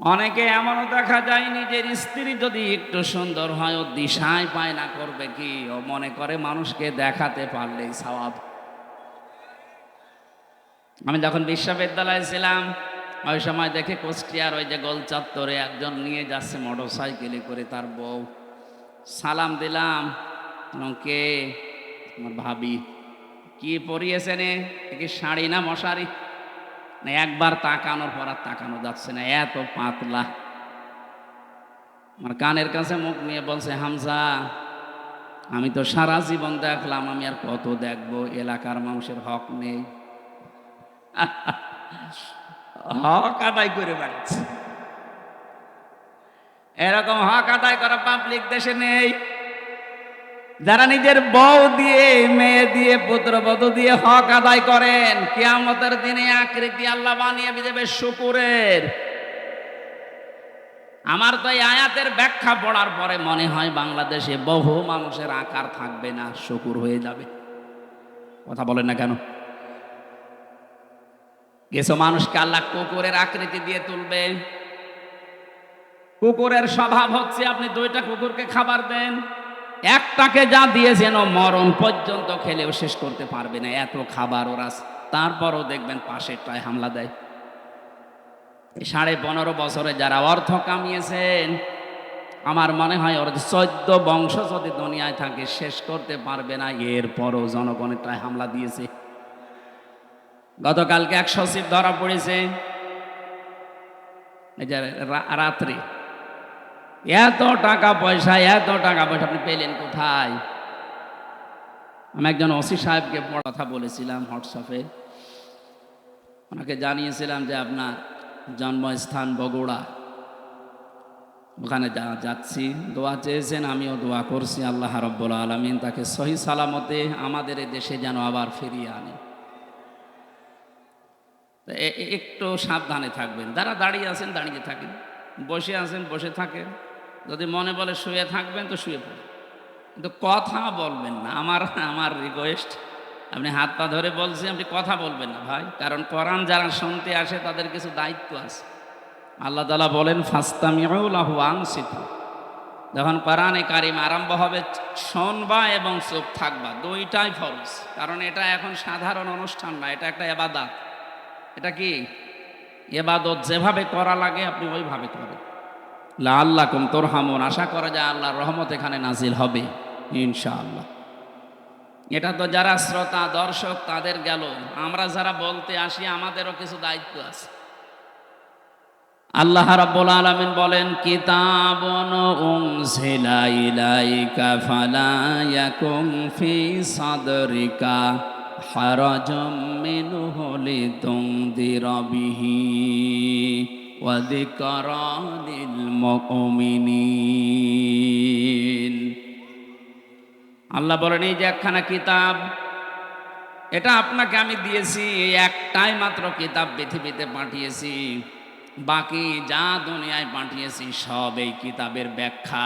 অনেকে এমনও দেখা যায় নিজের স্ত্রী যদি একটু সুন্দর হয় ও দিশায় পায় না, করবে কি, ও মনে করে মানুষকে দেখাতে পারলেই সওয়াব। আমি যখন বিশ্ববিদ্যালয়ে ছিলাম ওই সময় দেখে কুষ্টিয়ার ওই যে গোল চত্বরে একজন নিয়ে যাচ্ছে মোটর সাইকেলে করে তার বউ। সালাম দিলাম, বললাম, কে? আমার ভাবি। কি পরিয়েছে নে? এ কি শাড়ি না মশারি? না, একবার তাকানোর পর আর তাকানো যাচ্ছে না, এত পাতলা। আমার কানের কাছে মুখ নিয়ে বলছে, হামজা, আমি তো সারা জীবন দেখলাম, আমি আর কত দেখবো? এলাকার মানুষের হক নেই? হক আদায় করে বেড়াচ্ছে। এরকম হক আদায় করা পাবলিক দেশে নেই। যারা নিজের বউ দিয়ে, মেয়ে দিয়ে, পুত্রবধূ দিয়ে হক আদায় করেন, কিয়ামতের দিনে আকৃতি আল্লাহ বানিয়ে দেবে শুকুরের। আমার তো এই আয়াতের ব্যাখ্যা পড়ার পরে মনে হয় বাংলাদেশে বহু মানুষের আকার থাকবে না, শুকুর হয়ে যাবে। কথা বলেন না কেন? কিছু মানুষকে আল্লাহ কুকুরের আকৃতি দিয়ে তুলবে। কুকুরের স্বভাব হচ্ছে আপনি দুইটা কুকুরকে খাবার দেন, একটাকে যা দিয়েছেন ও মরণ পর্যন্ত খেলেও শেষ করতে পারবে না, এত খাবার ওরা। তারপরও দেখবেন পাশেরটায় হামলা দেয়। 15.5 বছরে যারা অর্থ কামিয়েছেন, আমার মনে হয় ওর 14 বংশ যদি দুনিয়ায় থাকে শেষ করতে পারবে না, এরপরও জনগণেরটায় হামলা দিয়েছে। গতকালকে এক সচিব ধরা পড়েছে, এই যে রাত্রে। এত টাকা পয়সা আপনি পেলেন কোথায়? আমি একজন ওসি সাহেবকে কথা বলেছিলাম হোয়াটসঅ্যাপে, ওনাকে জানিয়েছিলাম যে আপনার জন্মস্থান বগুড়া, ওখানে যাচ্ছি। দোয়া চেয়েছেন, আমিও দোয়া করছি আল্লাহ রাব্বুল আলামিন তাকে সহি সালামতে আমাদের এই দেশে যেন আবার ফিরিয়ে আনে। একটু সাবধানে থাকবেন। যারা দাঁড়িয়ে আছেন দাঁড়িয়ে থাকেন, বসে আছেন বসে থাকেন, যদি মনে বলে শুয়ে থাকবেন তো শুয়ে পড়েন, কিন্তু কথা বলবেন না। আমার আমার রিকোয়েস্ট, আপনি হাত পা ধরে বলছি, আপনি কথা বলবেন না ভাই, কারণ কোরআন যারা শুনতে আসে তাদের কিছু দায়িত্ব আছে। আল্লাহ তাআলা বলেন, ফাস্তামিউ লাহু আনসিতু। যখন কোরআনে কারিম আরম্ভ হবে, শুনবা এবং চুপ থাকবা, দুইটাই ফরজ। কারণ এটা এখন সাধারণ অনুষ্ঠান না, এটা একটা ইবাদত। এটা কি ইবাদত? যেভাবে করা লাগে আপনি ওইভাবে করেন। লাআল্লাকুম তুরহামুন, আশা করা যায় আল্লাহর রহমত এখানে নাজিল হবে ইনশাআল্লাহ। এটা তো যারা শ্রোতা দর্শক তাদের গেল, আমরা যারা বলতে আসি আমাদেরও কিছু দায়িত্ব আছে। আল্লাহ রাব্বুল আলামিন বলেন, কিতাবুন উনজিলা ইলাইকা ফালা ইয়াকুম ফি সাদরিকা হারাজুম মিনহু লিতুনদিরা বিহি ওয়া যিকরা লিল মুমিনিন। আল্লাহ বলেন, এই যে একখানা কিতাব, এটা আপনাকে আমি দিয়েছি। এই একটাই মাত্র কিতাব পৃথিবীতে পাঠিয়েছি, বাকি যা দুনিয়ায় পাঠিয়েছি সব এই কিতাবের ব্যাখ্যা।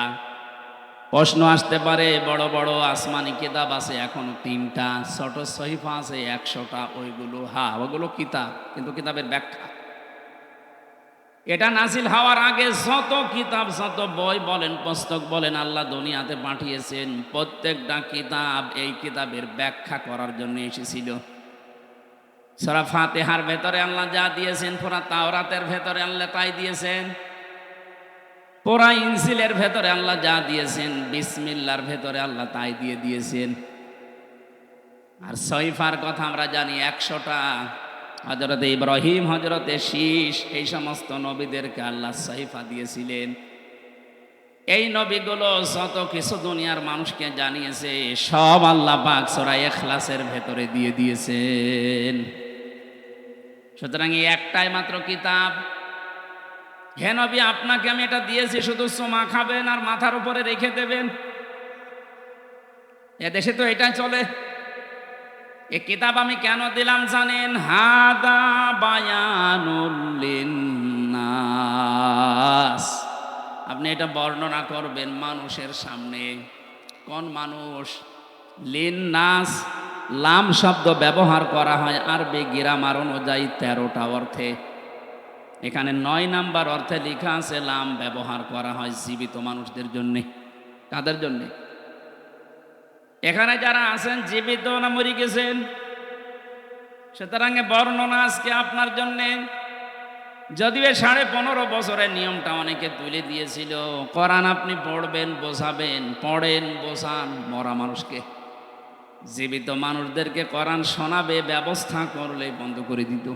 প্রশ্ন আসতে পারে, বড় বড় আসমানি কিতাব আছে এখনো 3টা, ছোট সহিফা আছে 100টা, ওইগুলো ওগুলো কিতাব, কিন্তু কিতাবের ব্যাখ্যা। এটা নাজিল হওয়ার আগে যত কিতাব, যত বই বলেন, পুস্তক বলেন, আল্লাহ দুনিয়াতে পাঠিয়েছেন, প্রত্যেকটা কিতাব এই কিতাবের ব্যাখ্যা করার জন্য এসেছিল। সূরা ফাতিহার ভেতরে আল্লাহ যা দিয়েছেন, পুরা তাওরাতের ভেতরে আল্লাহ তাই দিয়েছেন, পুরা ইনজিলের ভেতরে আল্লাহ যা দিয়েছেন, বিসমিল্লাহর ভেতরে আল্লাহ তাই দিয়ে দিয়েছেন। আর সহিফার কথা আমরা জানি 100টা। হযরতে ইব্রাহিম, হযরতে শীষ, এই সমস্ত নবীদেরকে আল্লাহ সহিফা দিয়েছিলেন। এই নবীগুলো যত কিছু দুনিয়ার মানুষকে জানিয়েছে সব আল্লাহ পাক সূরা ইখলাসের ভেতরে দিয়ে দিয়েছেন। সুতরাং এই একটাই মাত্র কিতাব। হে নবী, আপনাকে আমি এটা দিয়েছি, শুধু চুমা খাবেন আর মাথার উপরে রেখে দেবেন। এদেশে তো এটাই চলে। এই কিতাব আমি কেন দিলাম জানেন? হাদা বায়ানুল লিন্নাস। আপনি এটা বর্ণনা করবেন মানুষের সামনে। কোন মানুষ? লিন্নাস। লাম শব্দ ব্যবহার করা হয় আরবি গ্রামার অনুযায়ী 13টা অর্থে। এখানে 9 নাম্বার অর্থে লেখা আছে লাম ব্যবহার করা হয় জীবিত মানুষদের জন্য। কাদের জন্য? এখানে যারা আছেন জীবিত না মরে গেছেন, সুতরাং বর্ণনা আজকে আপনার জন্যে। যদিও 15.5 বছরের নিয়মটা অনেকে তুলে দিয়েছিল, কোরআন আপনি পড়বেন বোঝাবেন, পড়েন বোঝান মরা মানুষকে, জীবিত মানুষদেরকে কোরআন শোনাবে ব্যবস্থা করলে বন্ধ করে দিত।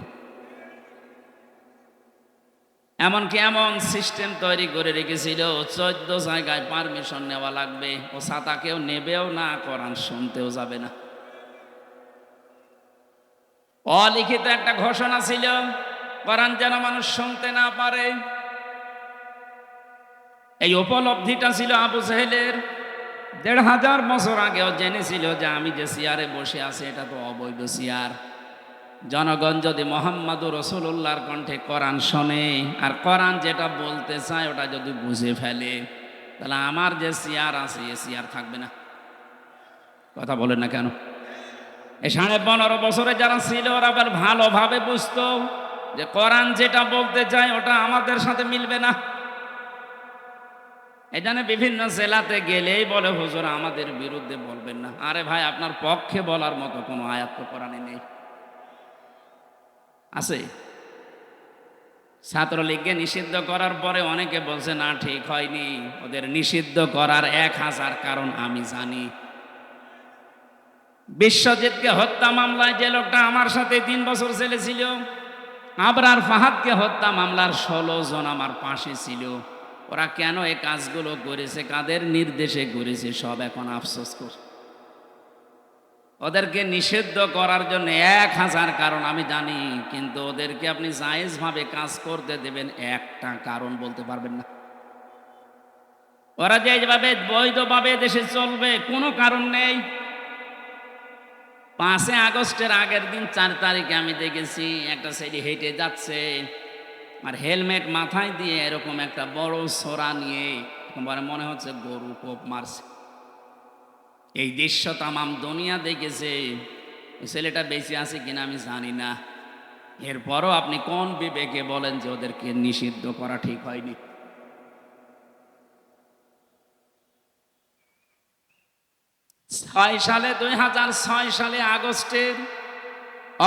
এমনকি এমন সিস্টেম তৈরি করে রেখেছিল 14 জায়গায় পারমিশন নেওয়া লাগবে, ও ছাতা কেউ নেবেও না, কোরআন শুনতেও যাবে না। অলিখিত একটা ঘোষণা ছিল কোরআন যেন মানুষ শুনতে না পারে। এই উপলব্ধিটা ছিল আবু জেহেলের। 1500 বছর আগেও জেনেছিল যে আমি যে চেয়ারে বসে আছি এটা তো অবৈধ চেয়ার। জনগণ যদি মোহাম্মদুর রাসূলুল্লাহর কণ্ঠে কোরআন শোনে আর কোরআন যেটা বলতে চায় ওটা যদি বুঝে ফেলে, তাহলে আমার যে চেয়ার আছে এ চেয়ার থাকবে না। কথা বলেন না কেন? এই 15.5 বছরে যারা ছিল ওরা আবার ভালোভাবে বুঝতো যে কোরআন যেটা বলতে চায় ওটা আমাদের সাথে মিলবে না। এখানে বিভিন্ন জেলাতে গেলেই বলে হুজুর আমাদের বিরুদ্ধে বলবেন না। আরে ভাই, আপনার পক্ষে বলার মতো কোনো আয়াত তো কোরআনে নেই। আছে? ছাত্রলীগকে নিষিদ্ধ করার পরে অনেকে বলছে না ঠিক হয়নি, ওদের নিষিদ্ধ করার 1000 কারণ আমি জানি। বিশ্বজিৎকে হত্যা মামলায় যে লোকটা আমার সাথে 3 বছর জেলে ছিল, আবরার ফাহাদকে হত্যা মামলার 16 জন আমার পাশে ছিল। ওরা কেন এই কাজগুলো করেছে, কাদের নির্দেশে করেছে, সব এখন আফসোস করছে। ওদেরকে নিষিদ্ধ করার জন্য 1000 কারণ আমি জানি, কিন্তু ওদেরকে আপনি জায়েজভাবে কাজ করতে দেবেন একটা কারণ বলতে পারবেন না। ওরা যেভাবে বৈধভাবে দেশে চলবে কোনো কারণ নেই। 5 আগস্টের আগের দিন 4 তারিখে আমি দেখেছি একটা ছেলে হেঁটে যাচ্ছে আর হেলমেট মাথায় দিয়ে এরকম একটা বড় ছোরা নিয়ে, মনে হচ্ছে গরু কোপ মারছে। এই দৃশ্য তামাম দুনিয়া দেখেছে। ওই ছেলেটা বেঁচে আছে কিনা আমি জানি না। এরপরও আপনি কোন বিবেকে বলেন যে ওদেরকে নিষিদ্ধ করা ঠিক হয়নি? 2006 সালে আগস্টের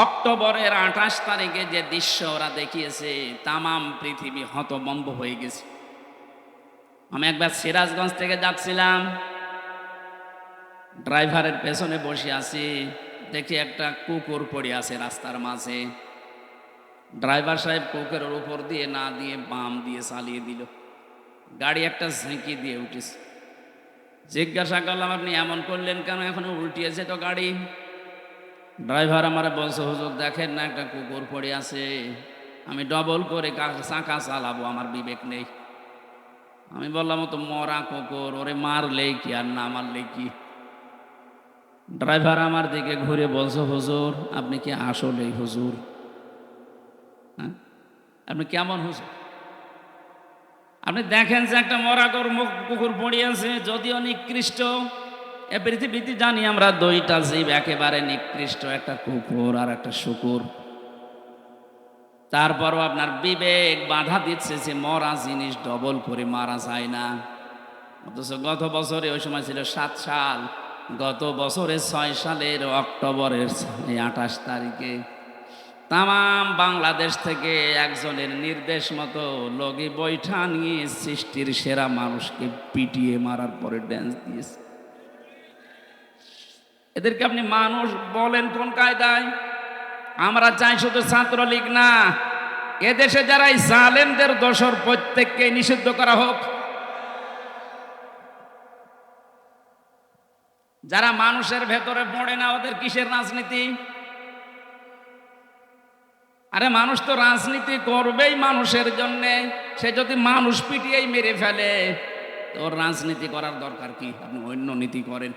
অক্টোবরের 28 তারিখে যে দৃশ্য ওরা দেখিয়েছে, তামাম পৃথিবী হতভম্ব হয়ে গেছে। আমি একবার সিরাজগঞ্জ থেকে যাচ্ছিলাম, ড্রাইভারের পেছনে বসে আছি, দেখি একটা কুকুর পড়ে আছে রাস্তার মাঝে। ড্রাইভার সাহেব কুকুরের উপর দিয়ে না দিয়ে বাম দিয়ে চালিয়ে দিল, গাড়ি একটা ঝেঁকি দিয়ে উঠেছে। জিজ্ঞাসা করলাম আপনি এমন করলেন কেন, এখন উল্টিয়েছে তো গাড়ি। ড্রাইভার আমার বলছে হুজুর দেখেন না একটা কুকুর পড়ে আছে, আমি ডবল করে চাকা চালাবো, আমার বিবেক নেই। আমি বললাম ও তো মরা কুকুর, ওরে মারলেই কি আর না মারলেই কি। ড্রাইভার আমার দিকে ঘুরে বলছে হুজুর আপনি কি আসলেই হুজুর? হ্যাঁ, আপনি কেমন হুজুর? আপনি দেখেন যে একটা মরা কুকুর পড়ে আছে, যদিও নিকৃষ্ট। এ পৃথিবীতে জানি আমরা 2টা জীব একেবারে নিকৃষ্ট, একটা কুকুর আর একটা শুকুর। তারপরও আপনার বিবেক বাধা দিচ্ছে যে মরা জিনিস ডবল করে মারা যায় না। অথচ গত বছরে, ওই সময় ছিল 7 সাল, গত বছরে 6 সালের অক্টোবরের 28 তারিখে তামাম বাংলাদেশ থেকে একজনের নির্দেশ মতো লগি বৈঠা নিয়ে সৃষ্টির সেরা মানুষকে পিটিয়ে মারার পরে ড্যান্স দিয়েছে। এদেরকে আপনি মানুষ বলেন কোন কায়দায়? আমরা চাই শুধু ছাত্রলীগ না, এদেশে যারা এই জালেমদের দোসর প্রত্যেককে নিষিদ্ধ করা হোক। যারা মানুষের ভেতরে পড়ে না ওদের কিসের রাজনীতি? আরে মানুষ তো রাজনীতি করবেই মানুষের জন্যে। সে যদি মানুষ পিটিয়েই মেরে ফেলে তো ওর রাজনীতি করার দরকার কি? আপনি অন্য নীতি করেন।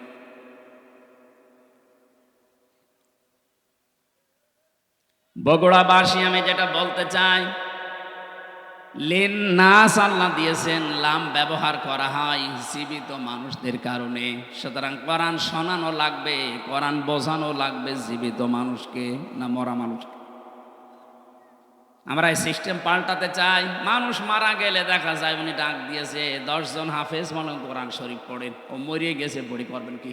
বগুড়াবাসী আমি যেটা বলতে চাই, লিন নাস আল্লাহ দিয়েছেন, লাম ব্যবহার করা হয় জীবিত মানুষদের কারণে। সুতরাং কোরআন শোনানো লাগবে, কোরআন বোঝানো লাগবে জীবিত মানুষকে না মরা মানুষকে? আমরা এই সিস্টেম পাল্টাতে চাই। মানুষ মারা গেলে দেখা যায় উনি ডাক দিয়েছে 10 জন হাফেজ মনে কোরআন শরীফ পড়েন, ও মরিয়ে গেছে, পড়ি করবেন কি?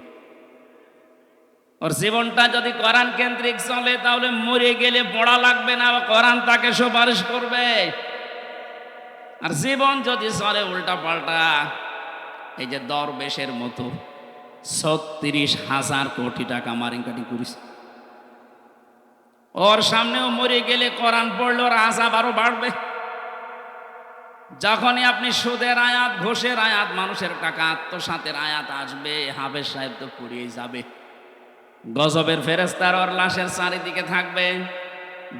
ওর জীবনটা যদি কোরআন কেন্দ্রিক চলে তাহলে মরে গেলে পড়া লাগবে না, কোরআন তাকে সুপারিশ করবে। আর জীবন যদি চলে উল্টা পাল্টা, এই যে দরবেশের মতো 36,000 কোটি টাকা মারিংকাটি করিস, ওর সামনেও মরে গেলে কোরআন পড়লে ওর আযাব আরো বাড়বে। যখনই আপনি সুদের আয়াত, ঘোষের আয়াত, মানুষের টাকা আত্মসাতের আয়াত আসবে, হাফেজ সাহেব তো পুড়িয়ে যাবে। গজবের ফেরেশতার ওর লাশের চারিদিকে থাকবে,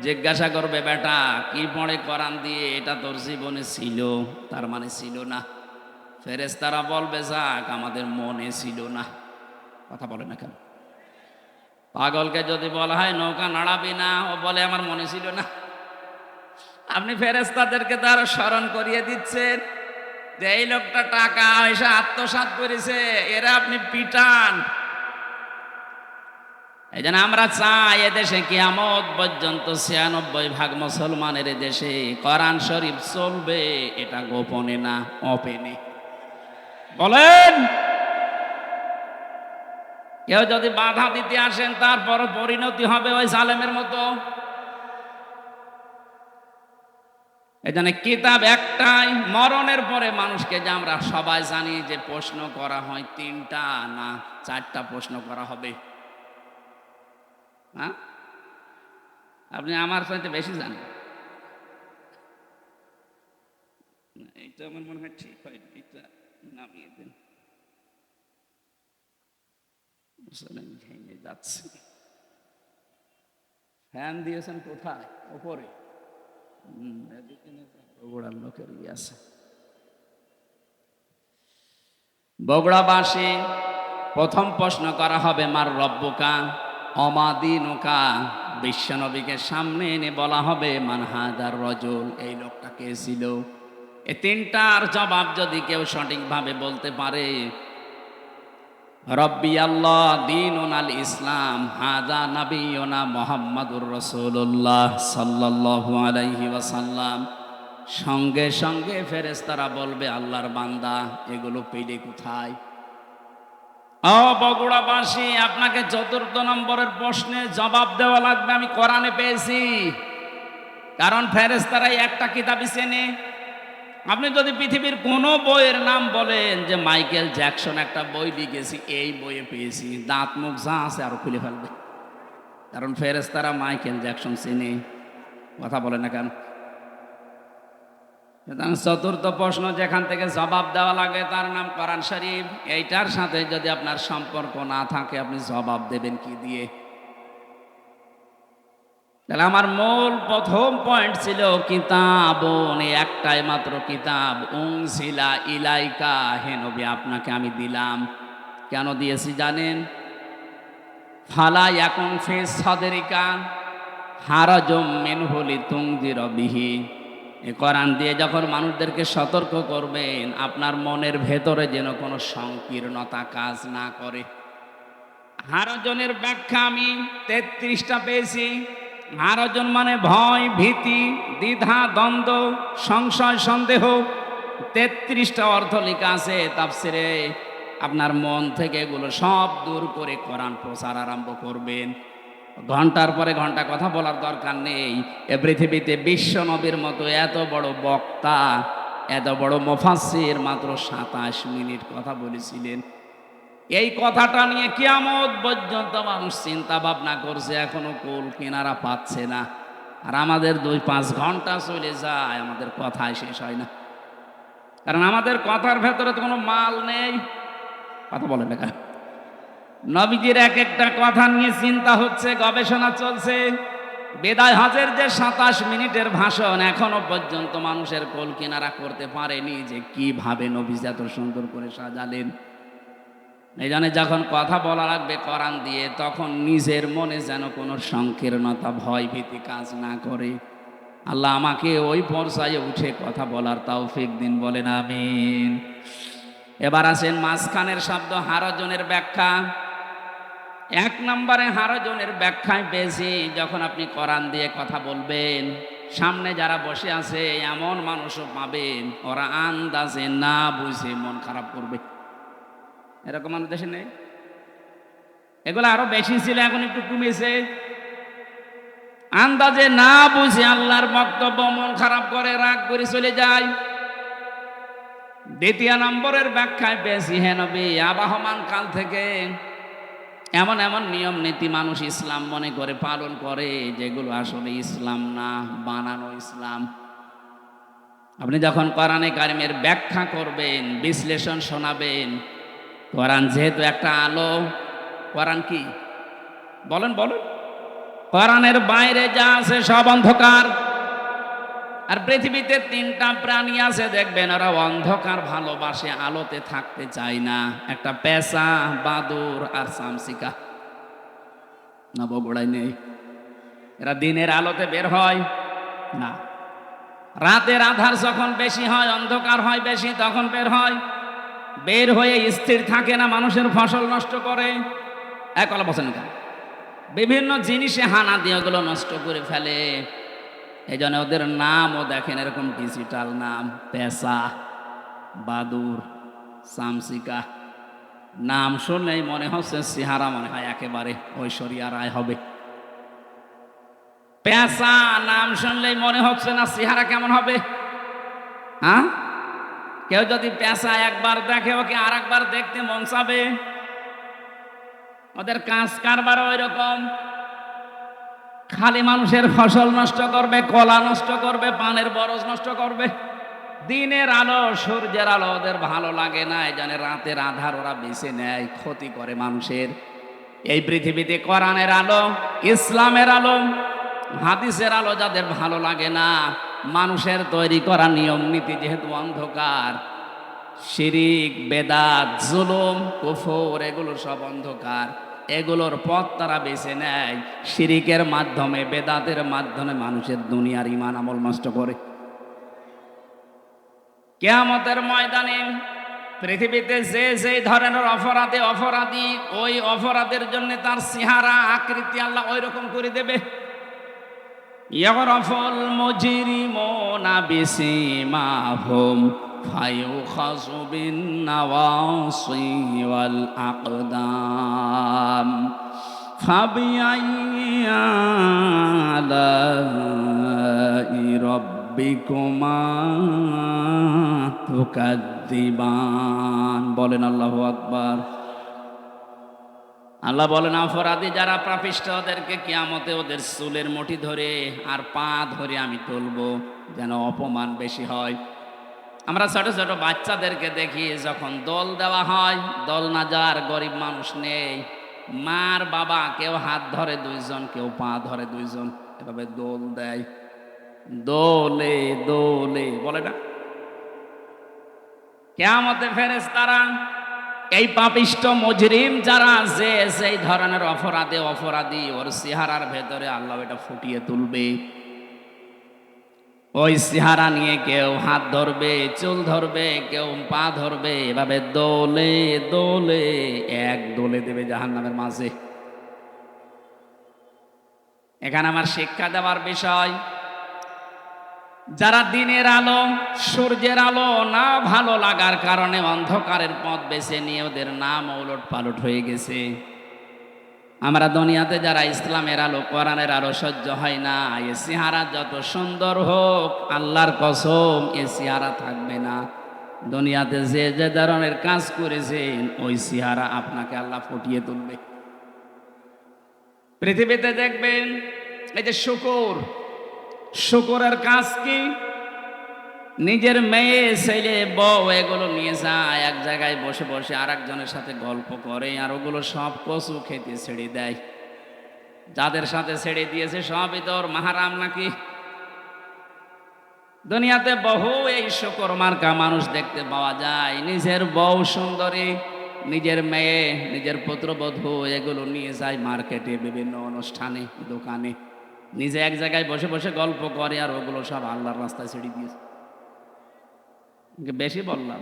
জিজ্ঞাসা করবে বেটা কি পড়ে কোরআন দিয়ে, এটা তোর জীবনে ছিল? তার মানে ছিল না। ফেরেশতারা বলবে যাক আমাদের মনে ছিল না। কথা বলে না কেন? পাগলকে যদি বলা হয় নৌকা নাড়াবি না, ও বলে আমার মনে ছিল না। আপনি ফেরেশতাদেরকে তার স্মরণ করিয়ে দিচ্ছেন যে এই লোকটা টাকা পয়সা আত্মসাৎ করেছে, এরা আপনি পিটান। এই জন্য আমরা চাই এদেশে কিয়ামত পর্যন্ত 96% মুসলমানের দেশে কোরআন শরীফ চলবে, এটা গোপনে না, ওপেনে। বলেন কেউ যদি বাধা দিতে আসেন তারপর পরিণতি হবে ওই জালেমের মতো। এই জন্য কিতাব একটাই, মরণের পরে মানুষকে যে আমরা সবাই জানি যে প্রশ্ন করা হয় 3টা না 4টা প্রশ্ন করা হবে। হ্যাঁ, আপনি আমার সাথে বেশি জানেন। এইটা আমার মনে হয় ঠিক হয়, এটা নামিয়ে দেন। যাচ্ছে ফ্যান দিয়েছেন কোথায়? ওপরে। বগুড়ার লোকের আছে। বগুড়াবাসী প্রথম প্রশ্ন করা হবে মার রব্বুকা অমাদিনুকা। বিশ্বনবীকে সামনে এনে বলা হবে মান হাদার রজুল, এই লোকটা কে ছিল? এই 3টার জবাব যদি কেউ সঠিকভাবে বলতে পারে, রব্বি আল্লাহ দীনুন আল ইসলাম হাদা নবিয়ুনা মুহাম্মাদুর রাসূলুল্লাহ সাল্লাল্লাহু আলাইহি ওয়াসাল্লাম, সঙ্গে সঙ্গে ফেরেশতারা বলবে আল্লাহর বান্দা এগুলো পেলে কোথায়? ও বগুড়াবাসী, আপনাকে 4র্থ নম্বরের প্রশ্নে জবাব দেওয়া লাগবে আমি কোরআনে পেয়েছি। কারণ ফেরেশতারাই একটা কিতাবই চেনে। আপনি যদি পৃথিবীর কোনো বইয়ের নাম বলেন যে মাইকেল জ্যাকসন একটা বই লিখেছি, এই বইয়ে পেয়েছি, দাঁত মুখ যা আছে আরো খুলে ফেলবে। কারণ ফেরেশতারা মাইকেল জ্যাকসন চেনে। কথা বলে না কেন? 4র্থ প্রশ্ন যেখান থেকে জবাব দেওয়া লাগে তার নাম কোরআন শরীফ। এইটার সাথে যদি আপনার সম্পর্ক না থাকে আপনি জবাব দেবেন কি দিয়ে? তাহলে আমার মূল প্রথম পয়েন্ট ছিল কিতাব, একটাই মাত্র কিতাব, উনজিলা ইলাইকা, হে নবী আপনাকে আমি দিলাম। কেন দিয়েছি জানেন? ফালা ইয়াকুন ফি সাদরিকা হারাজুম মিনহু লিতুনজিরা বিহি। এই কোরআন দিয়ে যখন মানুষদেরকে সতর্ক করবেন, আপনার মনের ভেতরে যেন কোনো সংকীর্ণতা কাজ না করে। হারাজনের ব্যাখ্যা আমি 33টা পেয়েছি। হারাজন মানে ভয়, ভীতি, দ্বিধা, দ্বন্দ্ব, সংশয়, সন্দেহ। 33টা অর্থ লেখা আছে তাফসিরে। আপনার মন থেকে এগুলো সব দূর করে কোরআন প্রচার আরম্ভ করবেন। ঘন্টার পরে ঘন্টা কথা বলার দরকার নেই। এ পৃথিবীতে বিশ্ব নবীর মতো এত বড় বক্তা, এত বড় মুফাসসির মাত্র 27 মিনিট কথা বলেছিলেন। এই কথাটা নিয়ে কিয়ামত পর্যন্ত মানুষ চিন্তা ভাবনা করছে, এখনো কুল কিনারা পাচ্ছে না। আর আমাদের 2-5 ঘন্টা চলে যায়, আমাদের কথাই শেষ হয় না। কারণ আমাদের কথার ভেতরে তো কোনো মাল নেই। কথা বলে না কেন? নবীজির এক একটা কথা নিয়ে চিন্তা হচ্ছে, গবেষণা চলছে। বিদায় হজের যে 27 মিনিটের ভাষণ, এখনো পর্যন্ত মানুষের কোল কিনারা করতে পারেনি যে কিভাবে নবীজি এত সুন্দর করে সাজালেন। এই জন্য যখন কথা বলা লাগবে কোরআন দিয়ে, তখন নিজের মনে যেন কোনো সংকীর্ণতা, ভয় ভীতি কাজ না করে। আল্লাহ আমাকে ওই পর্যায়ে উঠে কথা বলার তৌফিক দিন, বলেন আমিন। এবার আসেন মাঝখানের শব্দ হারাজনের ব্যাখ্যা। 1 নম্বরে হারাজনের ব্যাখ্যায় পেয়েছি, যখন আপনি কোরআন দিয়ে কথা বলবেন, সামনে যারা বসে আছে এমন মানুষও পাবেন ওরা আন্দাজে না বুঝে মন খারাপ করবে। এরকম আমাদের দেশে নেই? এগুলো আরো বেশি ছিল, এখন একটু কমেছে। আন্দাজে না বুঝে আল্লাহর বক্তব্য মন খারাপ করে রাগ করে চলে যায়। দ্বিতীয় নম্বরের ব্যাখ্যায় পেয়েছি, হে নবী, আবহমান কাল থেকে এমন এমন নিয়ম নীতি মানুষ ইসলাম মনে করে পালন করে যেগুলো আসলে ইসলাম না, বানানো ইসলাম। আপনি যখন কোরআনে কারিমের ব্যাখ্যা করবেন, বিশ্লেষণ শোনাবেন, কোরআন যেহেতু একটা আলো, কোরআন কি বলেন বলেন, কোরআনের বাইরে যা আছে সব অন্ধকার। আর পৃথিবীতে তিনটা প্রাণী আছে দেখবেন ওরা অন্ধকার ভালোবাসে, আলোতে থাকতে চায় না। একটা পেঁচা, বাদুর আর চামচিকা। না বগুড়ায় নেই? এরা দিনের আলোতে বের হয় না, রাতের আধার যখন বেশি হয়, অন্ধকার হয় বেশি, তখন বের হয়। বের হয়ে স্থির থাকে না, মানুষের ফসল নষ্ট করে। একলা বসেন কেন? বিভিন্ন জিনিসে হানা দিয়ে ওগুলো নষ্ট করে ফেলে। এই জন্য ওদের নামও দেখেন এরকম ডিজিটাল নাম, পেঁচা, বাদুর, চামচিকা। নাম শুনলেই মনে হচ্ছে চেহারা মনে হয় একেবারে ঐশ্বরিয়া রায় হবে। পেঁচা নাম শুনলেই মনে হচ্ছে না চেহারা কেমন হবে? হ্যাঁ, কেউ যদি পেঁচা একবার দেখে ওকে আর একবার দেখতে মন চাবে। ওদের কাজ কারবার ওই রকম, খালি মানুষের ফসল নষ্ট করবে, কলা নষ্ট করবে, পানের বরজ নষ্ট করবে। দিনের আলো, সূর্যের আলো ওদের ভালো লাগে না, এই জন্য রাতের আধার ওরা বেছে নেয়, ক্ষতি করে মানুষের। এই পৃথিবীতে কোরআনের আলো, ইসলামের আলো, হাদিসের আলো যাদের ভালো লাগে না, মানুষের তৈরি করা নিয়ম নীতি যেহেতু অন্ধকার, শিরিক, বেদাত, জুলুম, কুফর এগুলো সব অন্ধকার, এগুলোর পথ তারা বেছে নেয়। শিরিকের মাধ্যমে, বেদাতের মাধ্যমে মানুষের দুনিয়ার ঈমান আমল নষ্ট করে। কিয়ামতের ময়দানে পৃথিবীতে যে যে ধরনের অপরাধী, ওই অপরাধের জন্য তার চেহারা আকৃতি আল্লাহ ওই রকম করে দেবে। ইয়াগরাফুল মুজরিমুনা বিসিমাহুম ফায়ুখাযু বিন নাওয়াসি ওয়াল আকদাম ফাবিআইয়ি আলাই রাব্বিকুমা তুকাদ্দিবান। বলেন আল্লাহু আকবার। আল্লাহ বলেন, অপরাধী যারা পাপিষ্ঠ ওদেরকে কিয়ামতে ওদের চুলের মুঠি ধরে আর পা ধরে আমি তুলবো, যেন অপমান বেশি হয়। আমরা ছোট ছোট বাচ্চাদেরকে দেখি যখন দোল দেওয়া হয়, দোল না যার গরিব মানুষ নেই, মার বাবা কেউ হাত ধরে দুইজন, কেউ পা ধরে দুইজন, এভাবে দোল দেয়। দোলে দোলে বলে না? কিয়ামতে ফেরেশতারা এই পাপিষ্ঠ মুজরিম যারা, যে সেই ধরনের অপরাধী ওর চেহারার ভেতরে আল্লাহ এটা ফুটিয়ে তুলবে। ওই চেহারা নিয়ে কেউ হাত ধরবে, চুল ধরবে, কেউ পা ধরবে, এভাবে দোলে দোলে এক দোলে দেবে জাহান্নামের মাঝে। এখানে আমার শিক্ষা দেওয়ার বিষয়, যারা দিনের আলো, সূর্যের আলো না ভালো লাগার কারণে অন্ধকারের পথ বেছে নিয়ে ওদের নাম ওলট পালট হয়ে গেছে। আমরা দুনিয়াতে যারা ইসলামের আলো, কোরআনের আলো সহ্য হয় না, এ চেহারা যত সুন্দর হোক, আল্লাহর কসম এ চেহারা থাকবে না। দুনিয়াতে যে যে ধরনের কাজ করেছেন ওই চেহারা আপনাকে আল্লাহ ফুটিয়ে তুলবে। পৃথিবীতে দেখবেন এই যে শুকরের কাজ কি? নিজের মেয়ে, ছেলে, বউ এগুলো নিয়ে যায় এক জায়গায় বসে বসে আর একজনের সাথে গল্প করে, আর ওগুলো সব কচু খেতে ছেড়ে দেয়। যাদের সাথে ছেড়ে দিয়েছে সবই তোর মাহারাম নাকি? দুনিয়াতে বহু এই শুকর মার্কা মানুষ দেখতে পাওয়া যায়। নিজের বউ সুন্দরী, নিজের মেয়ে, নিজের পুত্রবধূ এগুলো নিয়ে যায় মার্কেটে, বিভিন্ন অনুষ্ঠানে, দোকানে, নিজে এক জায়গায় বসে বসে গল্প করে, আর ওগুলো সব আল্লাহর রাস্তায় ছেড়ে দিয়েছে। বেশি বললাম?